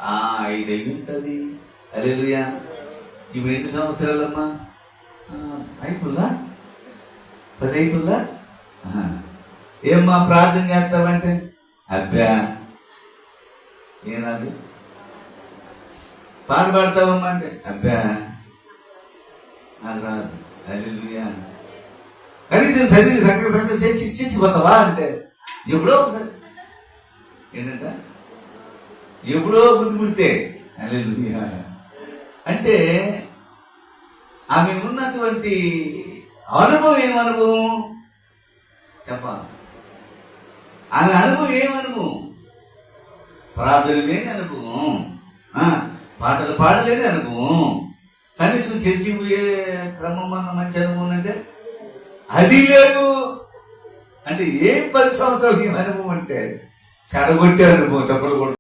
5 అయి ఉంటుంది. హల్లెలూయా. ఇప్పుడు ఎన్ని సంవత్సరాలమ్మా? అయిపోలా 10 అయిపోలా. ఏమ్మా ప్రార్థన చేస్తావంటే అబ్బా ఏనాది. పాట పాడతావమ్మా అంటే అబ్బా నాకు రాదు. హల్లెలూయా. కనీసం చదివి సగం శిక్షించిపోతావా అంటే ఎప్పుడో ఒకసారి. ఏంటంట ఎప్పుడో బుద్ధి పుడితే. హల్లెలూయా. అంటే ఆమె ఉన్నటువంటి అనుభవం ఏమనుభవం చెప్పాలి. ఆమె అనుభవం ఏమనుభవం? ప్రార్థన లేని అనుభవం, పాటలు పాడలేని అనుభవం, కనీసం చర్చి పోయే క్రమం అన్న మంచి అనుభవం అంటే అది లేదు. అంటే ఏ 10 సంవత్సరాలు ఈ అనుభవం అంటే చెడగొట్టే అనుభవం. చెప్పలు